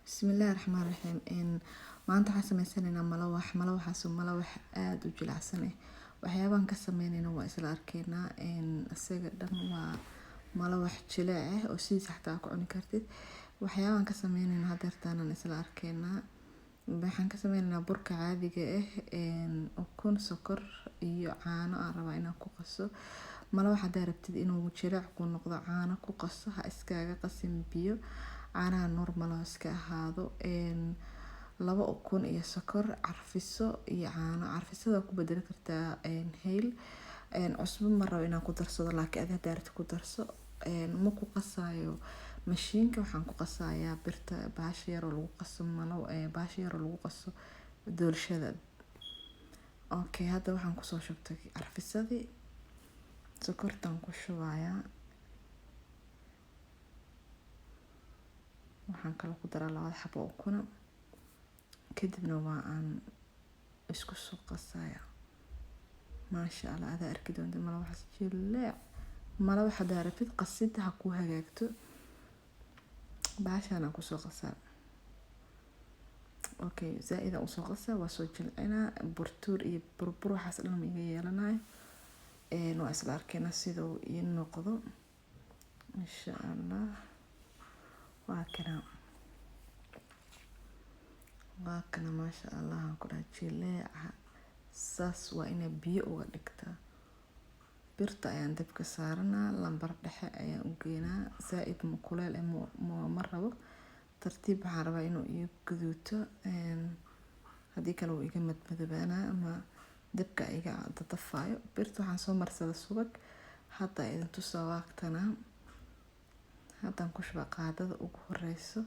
Bismillahi Raxmaani Raxiim. Maanta waxaan sameysanaynaa malawaxaas oo malawax aad u jilicsan eh. Waxyaabahan ka sameynayna waa isla arkaynaa. Isaga dhan waa malawax jilic ah oo sidiisa xataa ku cuni kartid. Waxyaabahan ka sameynayna hadeertaan isla arkaynaa. Waxaan ka sameynaynaa burka caadiga ah, ukun, sokor iyo caano aan rabaa inaan ku qaso. Malawax hadaa rabtid inuu jilic ku noqdo caano ku qaso, ha iskaaga qasin biyo. Caanaha normal iska ahaado. Laba ukun iyo sokor, carfiso iyo caano. Carfisada ku bedeli kartaa heel. Cusbo ma rabo inaan ku darsado laakiin aad hadaa rabtid ku darso. Ma ku qasaayo mashiinka, waxaan ku qasayaa birta bahasha yar oo lagu qaso bahasha yar oo lagu qaso doolshada. Okay, hadda waxaan ku soo shubtay carfisadii. Sokortaan ku shubayaa. Waxaan kala ku daraa 2 xabo ukun. Kadibna waa aan isku soo qasayaa. Maasha Allah, aad arki doonto malawax jilic. Malawax hadaa rabtid qasidda ha ku hagaagto. Bahashaan aan ku soo qasaa. Okay, zaid aan u soo qasaa, waa soo jilcinaa. Burtuur iyo burbur waxaas dhan ma iga yeelanayo. Waa isla arkaynaa sida uu ii noqdo. Insha Allah. Waa kana maasha Allah aan ku dhahay jilic. Saas waa inay biyo uga dhigtaa. Birta ayaan dabka saaranaa, lambar dhexe ayaan u geynaa. Zaid ma kuleel ma rabo. Tartiib waxaan rabaa inuu ii guduuto. Haddii kale uu iga madmadoobana ama dabka iga dadafaayo. Birta waxaan soo marsaday subag. Hadda idin tusaa waqtana. Haddaan ku shubaa qaadada ugu horeyso.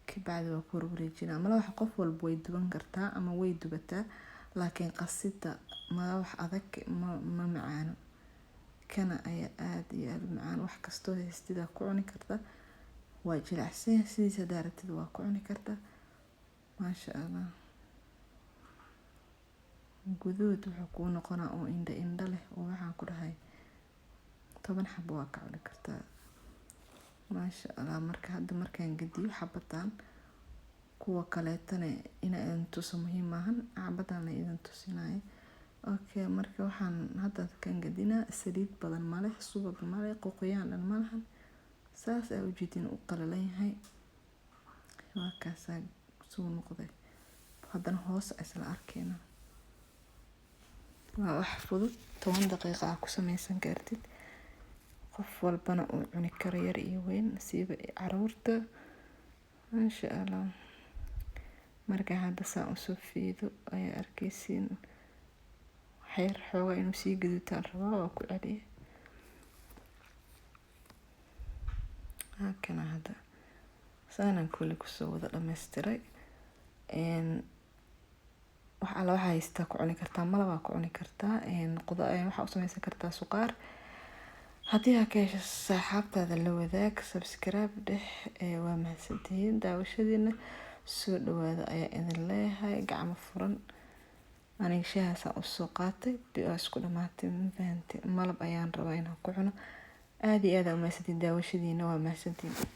Kabacdi waa ku wareejinaa. Malawax qof walba way duban kartaa ama way dubataa. Laakiin qasidda malawax adag ma macaano. Kana ayaa aad iyo aad macaan. Wax kastoo haystida ku cuni kartaa. Waa jilicsan sidiisa hadaa rabtid waa ku cuni kartaa. Maasha Allah. Guduud wuxuu kuu noqonaa oo indha leh oo waxaan ku dhahay 10 xabo waa ka cuni kartaa. Maasha Allah. Markaan gadiyo xabadaan kuwa kaleetana inaan tuso muhiim maahan. Xabadaan la idin tusinayo. Okay, marka waxaan hadda kan gadinaa saliid badan ma leh, subag ma leh, qoqoyaan dhan ma lahan. Saas ay u jeedin u qalalan yahay. Waa kaasa soo noqday. Haddana hoos isla arkaynaa. Waa wax fudud 10 daqiiqo ku sameysan kartid. Qof walbana uu cuni karo yar iyo weyn siiba caruurta. Maasha Allah. Marka hadda saan u soo fiido ayaa arkaysiin. Xeer xooga inuu sii gaduutaan rabaa waa ku celiye. Kana hadda. Saanan kulli ku soo wada dhammaystiray. Wax alla waxa haysta ku cuni kartaa, malawax ku cuni kartaa. Waxa u sameysan kartaa suqaar. Haddii aad ka hesho saaxiibtaada la wadaag, subscribe dheh. Waa mahadsantihiin daawashadiina. Soo dhawaada ayaa idin leeyahay gacmo furan. Aniga shaahas u soo qaatay biyo isku dhamaatay fahanti malab ayaan rabaa inaan ku cuno. Aad iyo aad u mahadsantihiin daawashadiina. Waa mahadsantihiin.